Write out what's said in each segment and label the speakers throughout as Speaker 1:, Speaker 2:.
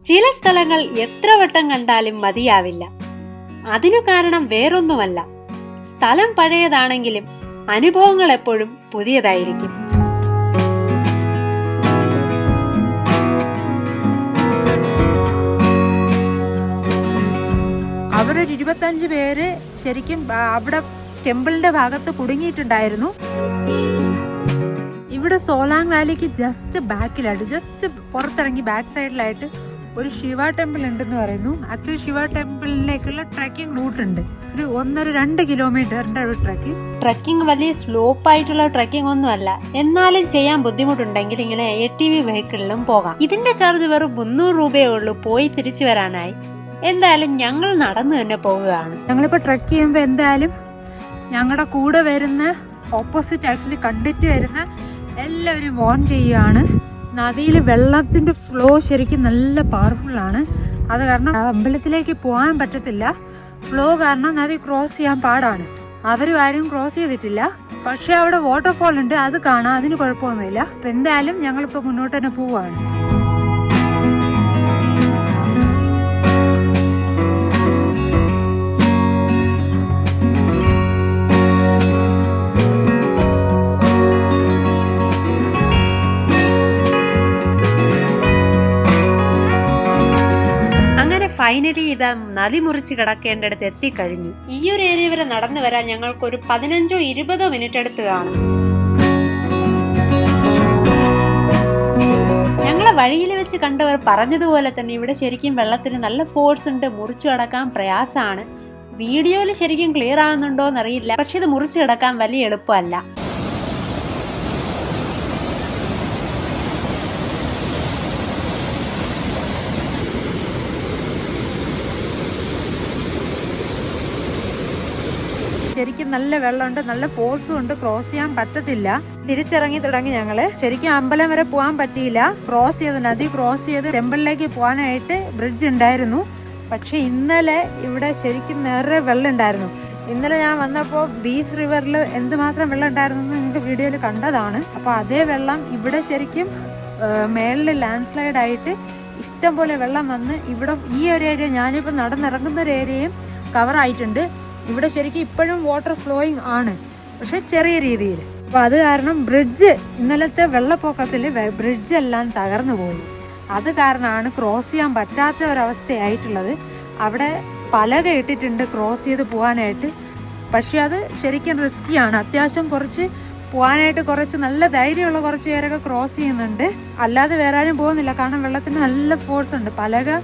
Speaker 1: ചില സ്ഥലങ്ങൾ എത്ര വട്ടം കണ്ടാലും മതിയാവില്ല. അതിനു കാരണം വേറൊന്നുമല്ല, സ്ഥലം പഴയതാണെങ്കിലും അനുഭവങ്ങൾ എപ്പോഴും പുതിയതായിരിക്കും.
Speaker 2: അവരൊരു 25 പേര് ശരിക്കും അവിടെ ടെമ്പിളിന്റെ ഭാഗത്ത് കുടുങ്ങിയിട്ടുണ്ടായിരുന്നു. ഇവിടെ സോലാങ് വാലിക്ക് ജസ്റ്റ് ബാക്കിലായിട്ട്, ജസ്റ്റ് പുറത്തിറങ്ങി ബാക്ക് സൈഡിലായിട്ട് ഒരു ശിവ ടെമ്പിൾ ഉണ്ടെന്ന് പറയുന്നു. ആക്ച്വലി ശിവ ടെമ്പിളിലേക്കുള്ള ട്രക്കിംഗ് റൂട്ട് ഉണ്ട്. ഒരു 1.5-2 കിലോമീറ്ററിന്റെ ഒരു
Speaker 1: ട്രക്കിംഗ് വലിയ സ്ലോപ്പ് ആയിട്ടുള്ള ട്രക്കിംഗ് ഒന്നും അല്ല. എന്നാലും ചെയ്യാൻ ബുദ്ധിമുട്ടുണ്ടെങ്കിൽ ഇങ്ങനെ ATV വെഹിക്കിളിലും പോകാം. ഇതിന്റെ ചാർജ് വെറും 300 രൂപയേ ഉള്ളൂ പോയി തിരിച്ചു വരാനായി. എന്തായാലും ഞങ്ങൾ നടന്നു തന്നെ പോവുകയാണ്.
Speaker 2: ഞങ്ങളിപ്പോ ട്രക്ക് ചെയ്യുമ്പോൾ എന്തായാലും ഞങ്ങളുടെ കൂടെ വരുന്ന ഓപ്പോസിറ്റ് ആക്ച്വലി കണ്ടിട്ട് വരുന്ന എല്ലാവരും വോൺ ചെയ്യുകയാണ്. നദിയിൽ വെള്ളത്തിന്റെ ഫ്ലോ ശരിക്കും നല്ല പവർഫുൾ ആണ്. അത് കാരണം അമ്പലത്തിലേക്ക് പോകാൻ പറ്റത്തില്ല. ഫ്ലോ കാരണം നദി ക്രോസ് ചെയ്യാൻ പാടാണ്. അവരും ആരും ക്രോസ് ചെയ്തിട്ടില്ല. പക്ഷെ അവിടെ വാട്ടർഫോൾ ഉണ്ട്, അത് കാണാം, അതിന് കുഴപ്പമൊന്നുമില്ല. അപ്പൊ എന്തായാലും ഞങ്ങളിപ്പോ മുന്നോട്ട് തന്നെ പോവാണ്.
Speaker 1: ഫൈനലി ഇതാ നദി മുറിച്ച് കിടക്കേണ്ടടുത്ത് എത്തിക്കഴിഞ്ഞു. ഈ ഒരു ഏരിയ വരെ നടന്നു വരാൻ ഞങ്ങൾക്ക് ഒരു 15-20 മിനിറ്റ് എടുത്ത് കാണും. ഞങ്ങളെ വഴിയിൽ വെച്ച് കണ്ടവർ പറഞ്ഞതുപോലെ തന്നെ ഇവിടെ ശരിക്കും വെള്ളത്തിന് നല്ല ഫോഴ്സ് ഉണ്ട്, മുറിച്ചു കിടക്കാൻ പ്രയാസമാണ്. വീഡിയോയിൽ ശരിക്കും ക്ലിയർ ആകുന്നുണ്ടോ എന്നറിയില്ല, പക്ഷെ ഇത് മുറിച്ചു കിടക്കാൻ വലിയ എളുപ്പമല്ല. ശരിക്കും നല്ല വെള്ളമുണ്ട്, നല്ല ഫോഴ്സും ഉണ്ട്, ക്രോസ് ചെയ്യാൻ പറ്റത്തില്ല. തിരിച്ചിറങ്ങി തുടങ്ങി ഞങ്ങള്. ശരിക്കും അമ്പലം വരെ പോകാൻ പറ്റിയില്ല. ക്രോസ് ചെയ്ത് നദി ക്രോസ് ചെയ്ത് ടെമ്പിളിലേക്ക് പോകാനായിട്ട് ബ്രിഡ്ജ് ഉണ്ടായിരുന്നു. പക്ഷെ ഇന്നലെ ഇവിടെ ശരിക്കും നിറയെ വെള്ളം ഉണ്ടായിരുന്നു. ഇന്നലെ ഞാൻ വന്നപ്പോൾ ബീച്ച് റിവറിൽ എന്തുമാത്രം വെള്ളം ഉണ്ടായിരുന്നു എന്ന് നിങ്ങൾക്ക് വീഡിയോയിൽ കണ്ടതാണ്. അപ്പോൾ അതേ വെള്ളം ഇവിടെ ശരിക്കും മേളിൽ ലാൻഡ് സ്ലൈഡ് ആയിട്ട് ഇഷ്ടം പോലെ വെള്ളം വന്ന് ഇവിടെ ഈ ഒരു ഏരിയ, ഞാനിപ്പോൾ നടന്നിറങ്ങുന്ന ഒരു ഏരിയയും കവർ ആയിട്ടുണ്ട്. ഇവിടെ ശരിക്കും ഇപ്പോഴും വാട്ടർ ഫ്ലോയിങ് ആണ്, പക്ഷെ ചെറിയ രീതിയിൽ. അപ്പോൾ അത് കാരണം ബ്രിഡ്ജ്, ഇന്നലത്തെ വെള്ളപ്പൊക്കത്തിൽ ബ്രിഡ്ജ് എല്ലാം തകർന്നു പോയി. അത് കാരണമാണ് ക്രോസ് ചെയ്യാൻ പറ്റാത്ത ഒരവസ്ഥയായിട്ടുള്ളത്. അവിടെ പലക ഇട്ടിട്ടുണ്ട് ക്രോസ് ചെയ്ത് പോകാനായിട്ട്. പക്ഷെ അത് ശരിക്കും റിസ്കിയാണ്. അത്യാവശ്യം കുറച്ച് പോകാനായിട്ട് കുറച്ച് നല്ല ധൈര്യമുള്ള കുറച്ച് പേരൊക്കെ ക്രോസ് ചെയ്യുന്നുണ്ട്. അല്ലാതെ വേറെ ആരും പോകുന്നില്ല, കാരണം വെള്ളത്തിന് നല്ല ഫോഴ്സ് ഉണ്ട്. പലക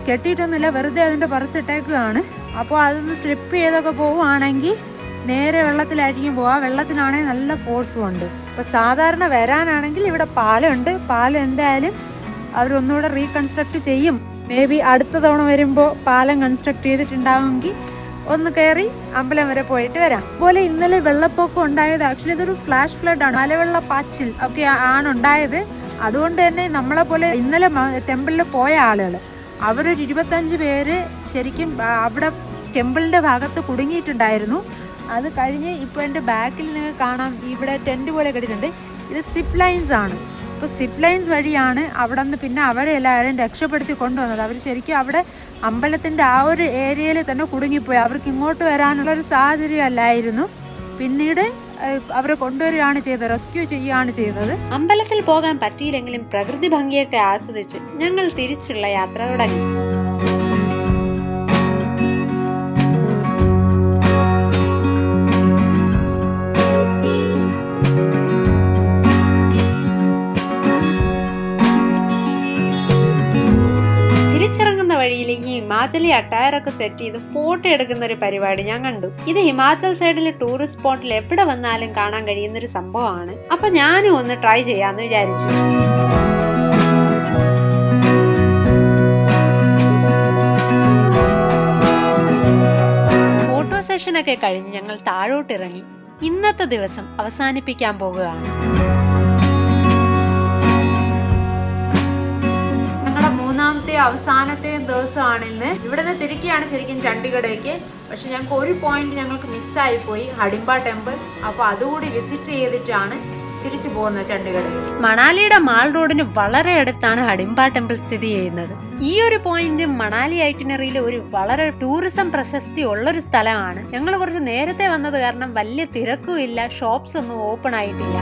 Speaker 1: കെട്ടിയിട്ടൊന്നുമില്ല, വെറുതെ അതിൻ്റെ പുറത്തിട്ടേക്കുകയാണ്. അപ്പോൾ അതൊന്ന് സ്ലിപ്പ് ചെയ്തൊക്കെ പോവുകയാണെങ്കിൽ നേരെ വെള്ളത്തിലായിരിക്കും പോവുക. വെള്ളത്തിനാണെങ്കിൽ നല്ല ഫോഴ്സും ഉണ്ട്. അപ്പോൾ സാധാരണ വരാനാണെങ്കിൽ ഇവിടെ പാലമുണ്ട്. പാലം എന്തായാലും അവരൊന്നുകൂടെ റീകൺസ്ട്രക്ട് ചെയ്യും. മേ ബി അടുത്ത തവണ വരുമ്പോൾ പാലം കൺസ്ട്രക്ട് ചെയ്തിട്ടുണ്ടാവുമെങ്കിൽ ഒന്ന് കയറി അമ്പലം വരെ പോയിട്ട് വരാം. അതുപോലെ ഇന്നലെ വെള്ളപ്പൊക്കം ഉണ്ടായത് ആക്ച്വലി ഇതൊരു ഫ്ലാഷ് ഫ്ലഡ് ആണ്, മലവെള്ള പാച്ചിൽ ഒക്കെ ആണ് ഉണ്ടായത്. അതുകൊണ്ട് തന്നെ നമ്മളെ പോലെ ഇന്നലെ ടെമ്പിളിൽ പോയ ആളുകൾ അവരൊരു 25 പേര് ശരിക്കും അവിടെ ടെമ്പിളിന്റെ ഭാഗത്ത് കുടുങ്ങിയിട്ടുണ്ടായിരുന്നു. അത് കഴിഞ്ഞ് ഇപ്പോൾ എൻ്റെ ബാക്കിൽ നിങ്ങൾക്ക് കാണാം, ഇവിടെ ടെന്റ് പോലെ കെട്ടിയിട്ടുണ്ട്. ഇത് സിപ്പ് ലൈൻസ് ആണ്. അപ്പോൾ സിപ്പ് ലൈൻസ് വഴിയാണ് അവിടെ നിന്ന് പിന്നെ അവരെ എല്ലാവരും രക്ഷപ്പെടുത്തി കൊണ്ടുവന്നത്. അവർ ശരിക്കും അവിടെ അമ്പലത്തിൻ്റെ ആ ഒരു ഏരിയയിൽ തന്നെ കുടുങ്ങിപ്പോയി. അവർക്ക് ഇങ്ങോട്ട് വരാനുള്ളൊരു സാഹചര്യം അല്ലായിരുന്നു. പിന്നീട് അവരെ കൊണ്ടുവരികയാണ് ചെയ്തത്, റെസ്ക്യൂ ചെയ്യുകയാണ് ചെയ്തത്. അമ്പലത്തിൽ പോകാൻ പറ്റിയില്ലെങ്കിലും പ്രകൃതി ഭംഗിയൊക്കെ ആസ്വദിച്ച് ഞങ്ങൾ തിരിച്ചുള്ള യാത്ര തുടങ്ങി. വഴിയിൽ ഈ ഹിമാചലി അട്ടയറൊക്കെ സെറ്റ് ചെയ്ത് ഫോട്ടോ എടുക്കുന്ന ഒരു പരിപാടി ഞാൻ കണ്ടു. ഇത് ഹിമാചൽ സൈഡിലെ ടൂറിസ്റ്റ് സ്പോട്ടിൽ എവിടെ വന്നാലും കാണാൻ കഴിയുന്ന ഒരു സംഭവമാണ്. അപ്പൊ ഞാനും ഒന്ന് ട്രൈ ചെയ്യാന്ന് വിചാരിച്ചു. ഫോട്ടോ സെഷനൊക്കെ കഴിഞ്ഞ് ഞങ്ങൾ താഴോട്ടിറങ്ങി ഇന്നത്തെ ദിവസം അവസാനിപ്പിക്കാൻ പോകുകയാണ്.
Speaker 2: മൂന്നാമത്തെ അവസാനത്തെ ദിവസമാണ് ഇന്ന്. ഇവിടെ നിന്ന് തിരിക്കുകയാണ് ശരിക്കും ചണ്ഡീഗഡിലേക്ക്. പക്ഷെ ഞങ്ങൾക്ക് ഒരു പോയിന്റ് ഞങ്ങൾക്ക് മിസ്സായി പോയി, ഹഡിംബ ടെമ്പിൾ. അപ്പോൾ അതുകൂടി വിസിറ്റ് ചെയ്തിട്ടാണ്
Speaker 1: തിരിച്ചു പോകുന്നത് ചണ്ഡീഗഡിലേക്ക്.
Speaker 2: മണാലിയുടെ മാൾ റോഡിന് വളരെ അടുത്താണ് ഹഡിംബ ടെമ്പിൾ സ്ഥിതി ചെയ്യുന്നത്. ഈ ഒരു പോയിന്റ് മണാലി ഐറ്റിനറിയിൽ ഒരു വളരെ ടൂറിസം പ്രശസ്തി ഉള്ളൊരു സ്ഥലമാണ്. ഞങ്ങൾ കുറച്ച് നേരത്തെ വന്നത് കാരണം വലിയ തിരക്കും ഇല്ല, ഷോപ്സ് ഒന്നും ഓപ്പൺ ആയിട്ടില്ല.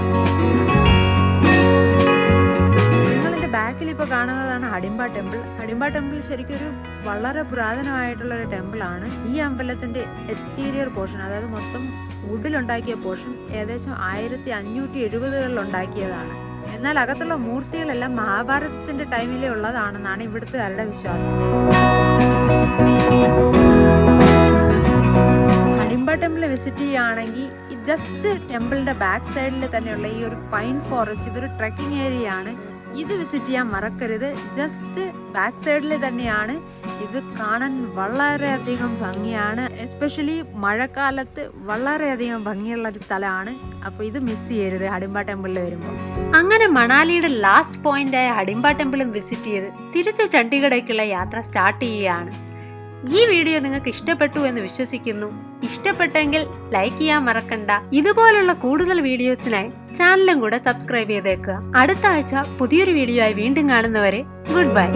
Speaker 1: ബാക്കിൽ ഇപ്പോൾ കാണുന്നതാണ് ഹഡിംബ ടെമ്പിൾ. ഹഡിംബ ടെമ്പിൾ ശരിക്കും ഒരു വളരെ പുരാതനമായിട്ടുള്ള ഒരു ടെമ്പിൾ ആണ്. ഈ അമ്പലത്തിന്റെ എക്സ്റ്റീരിയർ പോർഷൻ, അതായത് മൊത്തം വുഡിലുണ്ടാക്കിയ പോർഷൻ ഏകദേശം 1570-കളിൽ ഉണ്ടാക്കിയതാണ്. എന്നാൽ അകത്തുള്ള മൂർത്തികളെല്ലാം മഹാഭാരതത്തിന്റെ ടൈമിലേ ഉള്ളതാണെന്നാണ് ഇവിടുത്തുകാരുടെ വിശ്വാസം. ഹഡിംബ ടെമ്പിൾ വിസിറ്റ് ചെയ്യുകയാണെങ്കിൽ ഈ ജസ്റ്റ് ടെമ്പിളിന്റെ ബാക്ക് സൈഡിൽ തന്നെയുള്ള ഈ ഒരു പൈൻ ഫോറസ്റ്റ്, ഇതൊരു ട്രെക്കിംഗ് ഏരിയ ആണ്. ഇത് വിസിറ്റ് ചെയ്യാൻ മറക്കരുത്. ജസ്റ്റ് ബാക്ക് സൈഡിൽ തന്നെയാണ്. ഇത് കാണാൻ വളരെയധികം ഭംഗിയാണ്. എസ്പെഷ്യലി മഴക്കാലത്ത് വളരെയധികം ഭംഗിയുള്ള ഒരു സ്ഥലമാണ്. അപ്പോൾ ഇത് മിസ് ചെയ്യരുത് ഹഡിംബ ടെമ്പിളിൽ വരുമ്പോൾ.
Speaker 2: അങ്ങനെ മണാലിയുടെ ലാസ്റ്റ് പോയിന്റ് ആയ ഹഡിംബ ടെമ്പിളും വിസിറ്റ് ചെയ്ത് തിരിച്ച് ചണ്ഡീഗഡിലേക്കുള്ള യാത്ര സ്റ്റാർട്ട് ചെയ്യുകയാണ്. ഈ വീഡിയോ നിങ്ങൾക്ക് ഇഷ്ടപ്പെട്ടു എന്ന് വിശ്വസിക്കുന്നു. ഇഷ്ടപ്പെട്ടെങ്കിൽ ലൈക്ക് ചെയ്യാൻ മറക്കണ്ട. ഇതുപോലുള്ള കൂടുതൽ വീഡിയോസിനായി ചാനലും കൂടെ സബ്സ്ക്രൈബ് ചെയ്തേക്കുക. അടുത്ത ആഴ്ച പുതിയൊരു വീഡിയോ ആയി വീണ്ടും കാണുന്നവരെ ഗുഡ് ബൈ.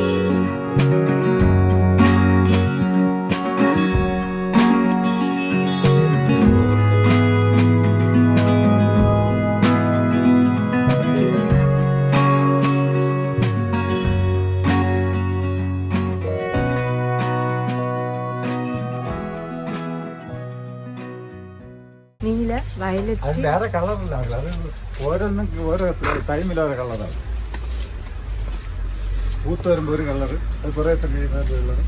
Speaker 1: നീല, വയലറ്റ്,
Speaker 3: അത് വേറെ കളറിലാണ്. അത് ഓരോന്നും ഓരോ ടൈമിൽ ഓരോ കളറാണ്. പൂത്ത് വരുമ്പോൾ ഒരു കളറ്, അത് കുറേ കഴിയുമ്പോൾ കളറ്.